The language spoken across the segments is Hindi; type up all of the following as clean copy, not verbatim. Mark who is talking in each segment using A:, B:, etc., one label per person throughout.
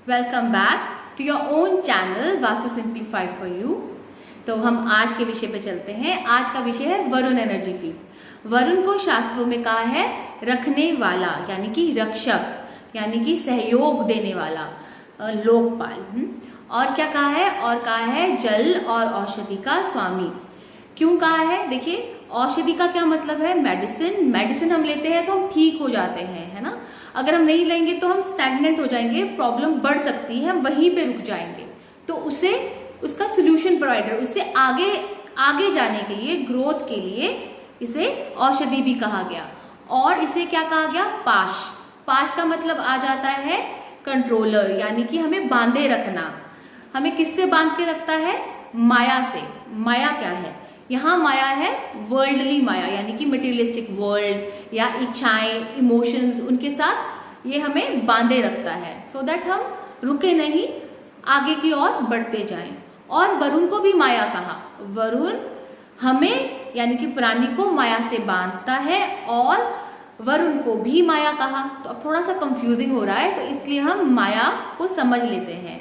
A: Welcome back to your own channel Vastu simplified for you. तो हम आज के विषय पे चलते हैं। आज का विषय है वरुण एनर्जी फील्ड। वरुण को शास्त्रों में कहा है रखने वाला, यानी कि रक्षक, यानी कि सहयोग देने वाला, लोकपाल। और क्या कहा है? और कहा है जल और औषधि का स्वामी। क्यों कहा है? देखिए, औषधि का क्या मतलब है? मेडिसिन। मेडिसिन हम लेते हैं तो हम ठीक हो जाते हैं, है ना। अगर हम नहीं लेंगे तो हम स्टैग्नेंट हो जाएंगे, प्रॉब्लम बढ़ सकती है, हम वहीं पे रुक जाएंगे। तो उसे उसका सोल्यूशन प्रोवाइडर, उससे आगे आगे जाने के लिए, ग्रोथ के लिए इसे औषधि भी कहा गया। और इसे क्या कहा गया? पाश। पाश का मतलब आ जाता है कंट्रोलर, यानी कि हमें बांधे रखना। हमें किससे बांध के रखता है? माया से। माया क्या है? यहाँ माया है वर्ल्डली माया, यानी कि मटेरियलिस्टिक वर्ल्ड या इच्छाएं, इमोशंस, उनके साथ ये हमें बांधे रखता है, सो दैट हम रुके नहीं, आगे की ओर बढ़ते जाएं। और वरुण को भी माया कहा। वरुण हमें, यानी कि प्राणी को माया से बांधता है, और वरुण को भी माया कहा। तो अब थोड़ा सा कंफ्यूजिंग हो रहा है, तो इसलिए हम माया को समझ लेते हैं।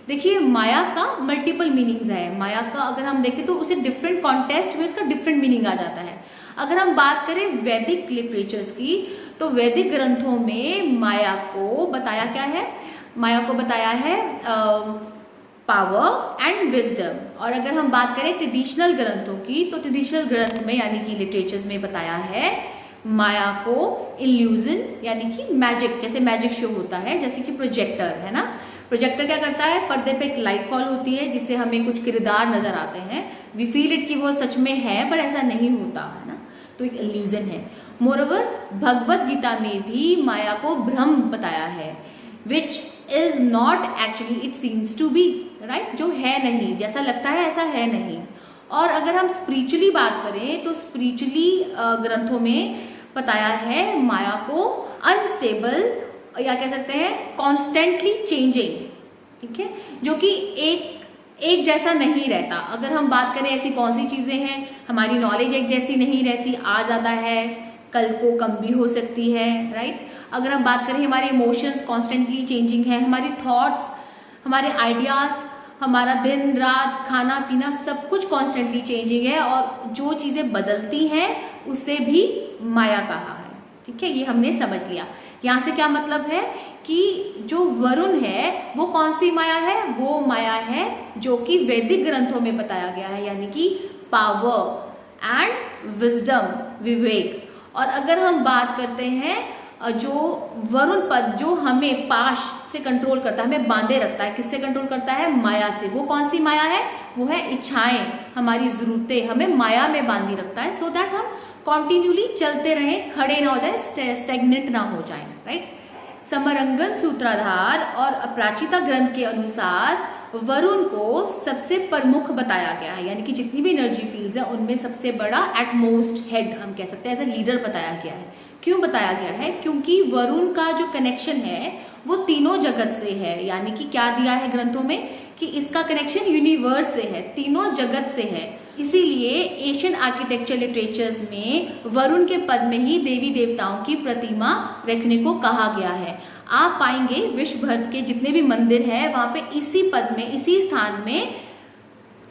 A: देखिए, माया का मल्टीपल मीनिंग्स है। माया का अगर हम देखें तो उसे डिफरेंट कॉन्टेक्स्ट में उसका डिफरेंट मीनिंग आ जाता है। अगर हम बात करें वैदिक लिटरेचर्स की, तो वैदिक ग्रंथों में माया को बताया क्या है? माया को बताया है पावर एंड विजडम। और अगर हम बात करें ट्रेडिशनल ग्रंथों की, तो ट्रेडिशनल ग्रंथ में, यानी कि लिटरेचर्स में बताया है माया को इल्यूजन, यानी कि मैजिक। जैसे मैजिक शो होता है, जैसे कि प्रोजेक्टर, है ना। प्रोजेक्टर क्या करता है? पर्दे पे एक लाइट फॉल होती है, जिससे हमें कुछ किरदार नजर आते हैं। वी फील इट कि वो सच में है, पर ऐसा नहीं होता, है ना। तो एक इल्यूजन है। मोरओवर भगवत गीता में भी माया को भ्रम बताया है, which is not actually it seems to be, right. जो है नहीं, जैसा लगता है ऐसा है नहीं। और अगर हम स्पिरिचुअली बात करें, तो स्पिरिचुअली ग्रंथों में बताया है माया को अनस्टेबल, या कह सकते हैं कॉन्स्टेंटली चेंजिंग, ठीक है, जो कि एक जैसा नहीं रहता। अगर हम बात करें ऐसी कौन सी चीज़ें हैं? हमारी नॉलेज एक जैसी नहीं रहती, आज ज़्यादा है, कल को कम भी हो सकती है, राइट। अगर हम बात करें, हमारे इमोशंस कॉन्स्टेंटली चेंजिंग है, हमारी थॉट्स, हमारे आइडियाज़, हमारा दिन रात, खाना पीना, सब कुछ कॉन्स्टेंटली चेंजिंग है। और जो चीज़ें बदलती हैं उसे भी माया कहा है, ठीक है। ये हमने समझ लिया। यहाँ से क्या मतलब है कि जो वरुण है वो कौन सी माया है? वो माया है जो कि वैदिक ग्रंथों में बताया गया है, यानी कि पावर एंड विजडम, विवेक। और अगर हम बात करते हैं जो वरुण पद जो हमें पाश से कंट्रोल करता है, हमें बांधे रखता है, किससे कंट्रोल करता है? माया से। वो कौन सी माया है? वो है इच्छाएं, हमारी जरूरतें, हमें माया में बांधी रखता है, सो दैट हम कॉन्टिन्यूली चलते रहें, खड़े ना हो जाए, स्टेगनेंट ना हो जाए, राइट। समरंगन सूत्राधार और अपराजिता ग्रंथ के अनुसार वरुण को सबसे प्रमुख बताया गया है, यानी कि जितनी भी एनर्जी फील्ड्स हैं उनमें सबसे बड़ा, एटमोस्ट हेड हम कह सकते हैं, एज ए लीडर बताया गया है। क्यों बताया गया है? क्योंकि वरुण का जो कनेक्शन है वो तीनों जगत से है। यानी कि क्या दिया है ग्रंथों में कि इसका कनेक्शन यूनिवर्स से है, तीनों जगत से है। इसीलिए एशियन आर्किटेक्चर लिटरेचर्स में वरुण के पद में ही देवी देवताओं की प्रतिमा रखने को कहा गया है। आप पाएंगे विश्व भर के जितने भी मंदिर हैं वहाँ पे इसी पद में, इसी स्थान में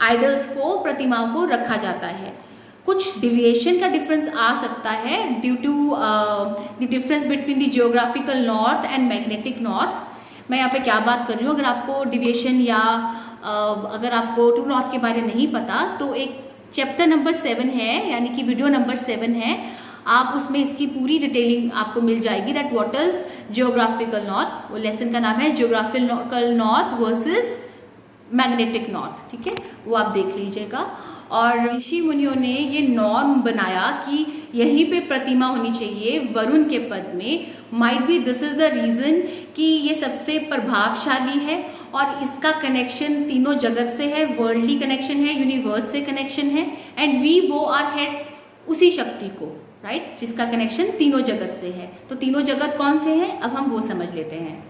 A: आइडल्स को, प्रतिमाओं को रखा जाता है। कुछ डिविएशन का डिफरेंस आ सकता है due to the difference between the geographical north and magnetic north. मैं यहाँ पे क्या बात कर रही हूँ, अगर आपको डिविएशन या अगर आपको ट्रू नॉर्थ के बारे में नहीं पता, तो एक चैप्टर नंबर 7 है, यानी कि वीडियो नंबर 7 है, आप उसमें इसकी पूरी डिटेलिंग आपको मिल जाएगी, that what is geographical north. वो लेसन का नाम है geographical north versus magnetic north, ठीक है, वो आप देख लीजिएगा। और ऋषि मुनियों ने ये नॉर्म बनाया कि यहीं पे प्रतिमा होनी चाहिए वरुण के पद में। Might be this is the reason कि ये सबसे प्रभावशाली है, और इसका कनेक्शन तीनों जगत से है, वर्ल्डली कनेक्शन है, यूनिवर्स से कनेक्शन है, एंड वी बो आर हेड उसी शक्ति को, राइट, जिसका कनेक्शन तीनों जगत से है। तो तीनों जगत कौन से हैं? अब हम वो समझ लेते हैं।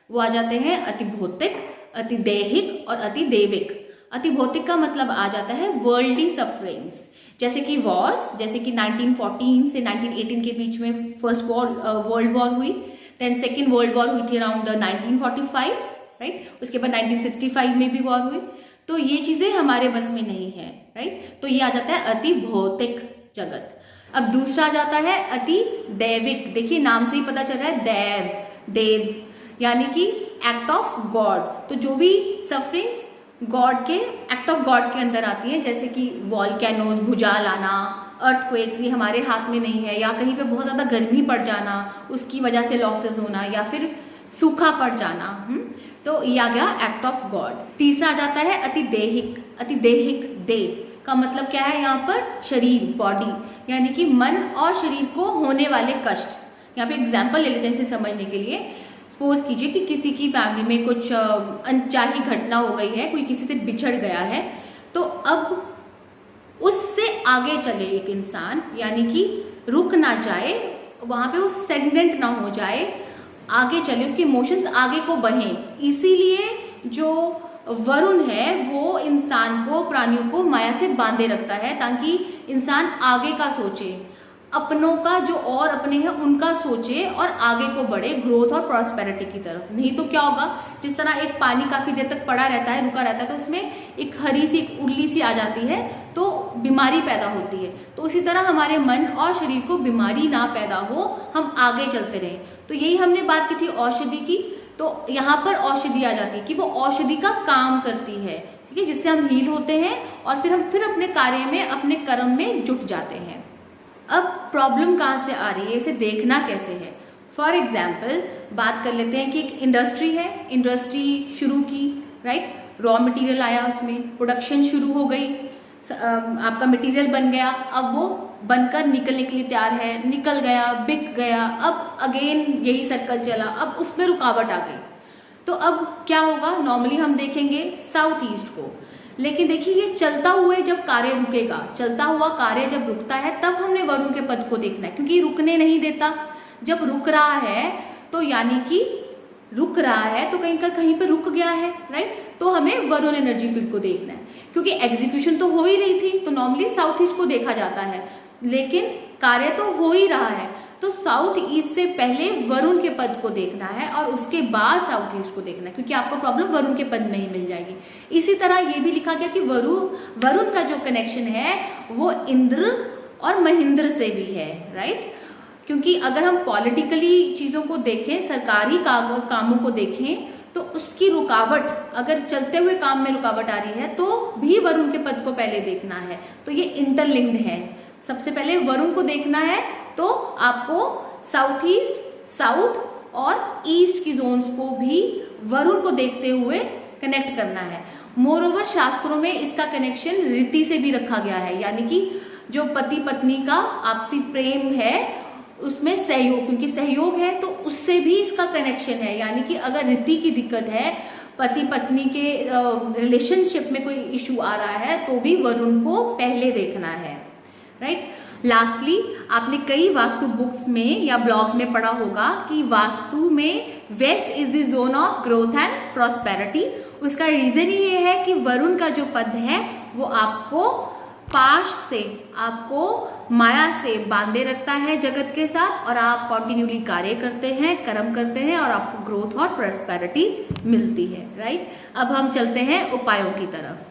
A: वो आ जाते हैं अति भौतिक, अति दैहिक और अति दैविक। अति भौतिक का मतलब आ जाता है वर्ल्डली सफरिंग्स, जैसे कि वॉर्स, जैसे कि 1914 से 1918 के बीच में फर्स्ट वर्ल्ड वॉर हुई, देन सेकेंड वर्ल्ड वॉर हुई थी अराउंड 1945, राइट। उसके बाद 1965 में भी वॉर हुई। तो ये चीजें हमारे बस में नहीं है, राइट। तो ये आ जाता है अति भौतिक जगत। अब दूसरा आ जाता है अति दैविक। देखिए नाम से ही पता चल रहा है देव यानी कि एक्ट ऑफ गॉड। तो जो भी सफरिंग्स गॉड के एक्ट ऑफ गॉड के अंदर आती है, जैसे कि वॉल्केनोज, भूचाल आना, अर्थक्वेक्स, ये हमारे हाथ में नहीं है, या कहीं पे बहुत ज़्यादा गर्मी पड़ जाना उसकी वजह से लॉसेस होना, या फिर सूखा पड़ जाना। तो ये आ गया एक्ट ऑफ गॉड। तीसरा आ जाता है अतिदेहिक देह का मतलब क्या है यहाँ पर? शरीर, बॉडी, यानी कि मन और शरीर को होने वाले कष्ट। यहाँ पे एग्जाम्पल ले लेते हैं इसे समझने के लिए। सपोज कीजिए कि किसी की फैमिली में कुछ अनचाही घटना हो गई है, कोई किसी से बिछड़ गया है, तो अब उससे आगे चले एक इंसान, यानी कि रुक ना जाए वहाँ पे, वो स्टेगनेंट ना हो जाए, आगे चले, उसके इमोशंस आगे को बढ़ें। इसीलिए जो वरुण है वो इंसान को, प्राणियों को माया से बांधे रखता है, ताकि इंसान आगे का सोचे, अपनों का जो और अपने हैं उनका सोचे और आगे को बढ़े, ग्रोथ और प्रॉस्पेरिटी की तरफ। नहीं तो क्या होगा, जिस तरह एक पानी काफी देर तक पड़ा रहता है, रुका रहता है, तो उसमें एक हरी सी, एक उर्ली सी आ जाती है तो बीमारी पैदा होती है। तो उसी तरह हमारे मन और शरीर को बीमारी ना पैदा हो, हम आगे चलते रहें। तो यही हमने बात की थी औषधि की। तो यहाँ पर औषधि आ जाती है कि वो औषधि का काम करती है, ठीक है, जिससे हम हील होते हैं और फिर हम अपने कार्य में, अपने कर्म में जुट जाते हैं। अब प्रॉब्लम कहाँ से आ रही है, इसे देखना कैसे है? फॉर एग्जाम्पल बात कर लेते हैं कि एक इंडस्ट्री है, इंडस्ट्री शुरू की, राइट, रॉ मटेरियल आया, उसमें प्रोडक्शन शुरू हो गई, आपका मटेरियल बन गया, अब वो बनकर निकलने के लिए तैयार है, निकल गया, बिक गया, अब अगेन यही सर्कल चला, अब उसमें रुकावट आ गई। तो अब क्या होगा? नॉर्मली हम देखेंगे साउथ ईस्ट को, लेकिन देखिए ये चलता हुए जब कार्य रुकेगा, चलता हुआ कार्य जब रुकता है, तब हमने वरुण के पद को देखना है, क्योंकि रुकने नहीं देता। जब रुक रहा है तो यानी कि रुक रहा है तो कहीं पे रुक गया है, राइट। तो हमें वरुण एनर्जी फील्ड को देखना है, क्योंकि एग्जीक्यूशन तो हो ही रही थी, तो नॉर्मली साउथ ईस्ट को देखा जाता है, लेकिन कार्य तो हो ही रहा है, तो साउथ ईस्ट से पहले वरुण के पद को देखना है और उसके बाद साउथ ईस्ट को देखना है, क्योंकि आपको प्रॉब्लम वरुण के पद में ही मिल जाएगी। इसी तरह ये भी लिखा गया कि वरुण का जो कनेक्शन है वो इंद्र और महेंद्र से भी है, राइट। क्योंकि अगर हम पॉलिटिकली चीज़ों को देखें, सरकारी कामों को देखें, तो उसकी रुकावट, अगर चलते हुए काम में रुकावट आ रही है तो भी वरुण के पद को पहले देखना है। तो ये इंटरलिंक्ड है। सबसे पहले वरुण को देखना है तो आपको साउथ ईस्ट, साउथ और ईस्ट की जोन्स को भी वरुण को देखते हुए कनेक्ट करना है। मोर ओवर शास्त्रों में इसका कनेक्शन रीति से भी रखा गया है, यानी कि जो पति पत्नी का आपसी प्रेम है उसमें सहयोग, क्योंकि सहयोग है तो उससे भी इसका कनेक्शन है। यानी कि अगर रीति की दिक्कत है, पति पत्नी के रिलेशनशिप में कोई इशू आ रहा है, तो भी वरुण को पहले देखना है, राइट। लास्टली आपने कई वास्तु बुक्स में या ब्लॉग्स में पढ़ा होगा कि वास्तु में west is the zone of growth and prosperity. उसका रीजन ये है कि वरुण का जो पद है वो आपको पाश से, आपको माया से बांधे रखता है जगत के साथ, और आप कॉन्टिन्यूली कार्य करते हैं, कर्म करते हैं, और आपको ग्रोथ और प्रॉस्पेरिटी मिलती है, राइट। अब हम चलते हैं उपायों की तरफ।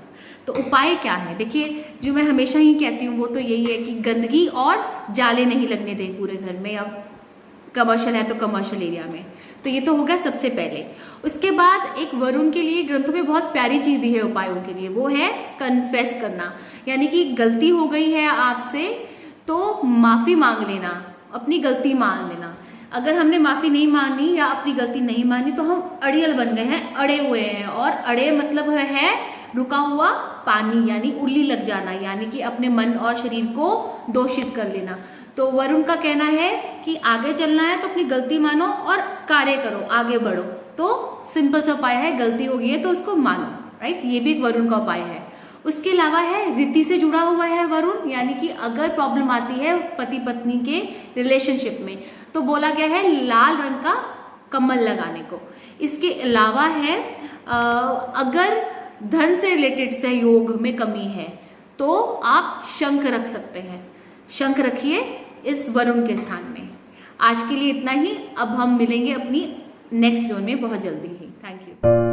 A: तो उपाय क्या है? देखिए, जो मैं हमेशा ही कहती हूँ वो तो यही है कि गंदगी और जाले नहीं लगने दें पूरे घर में, या कमर्शियल है तो कमर्शियल एरिया में। तो ये तो हो गया सबसे पहले। उसके बाद एक वरुण के लिए ग्रंथों में बहुत प्यारी चीज़ दी है उपायों के लिए, वो है कन्फेस करना। यानी कि गलती हो गई है आपसे तो माफ़ी मांग लेना, अपनी गलती मान लेना। अगर हमने माफ़ी नहीं मानी या अपनी गलती नहीं मानी तो हम अड़ियल बन गए हैं, अड़े हुए हैं। और अड़े मतलब है रुका हुआ पानी, यानी उल्ली लग जाना, यानी कि अपने मन और शरीर को दोषित कर लेना। तो वरुण का कहना है कि आगे चलना है तो अपनी गलती मानो और कार्य करो, आगे बढ़ो। तो सिंपल सा उपाय है, गलती हो गई है तो उसको मानो, राइट। ये भी एक वरुण का उपाय है। उसके अलावा है रीति से जुड़ा हुआ है वरुण, यानी कि अगर प्रॉब्लम आती है पति पत्नी के रिलेशनशिप में तो बोला गया है लाल रंग का कमल लगाने को। इसके अलावा है अगर धन से रिलेटेड सहयोग में कमी है तो आप शंख रख सकते हैं, शंख रखिए इस वरुण के स्थान में। आज के लिए इतना ही। अब हम मिलेंगे अपनी नेक्स्ट जोन में बहुत जल्दी ही। Thank you.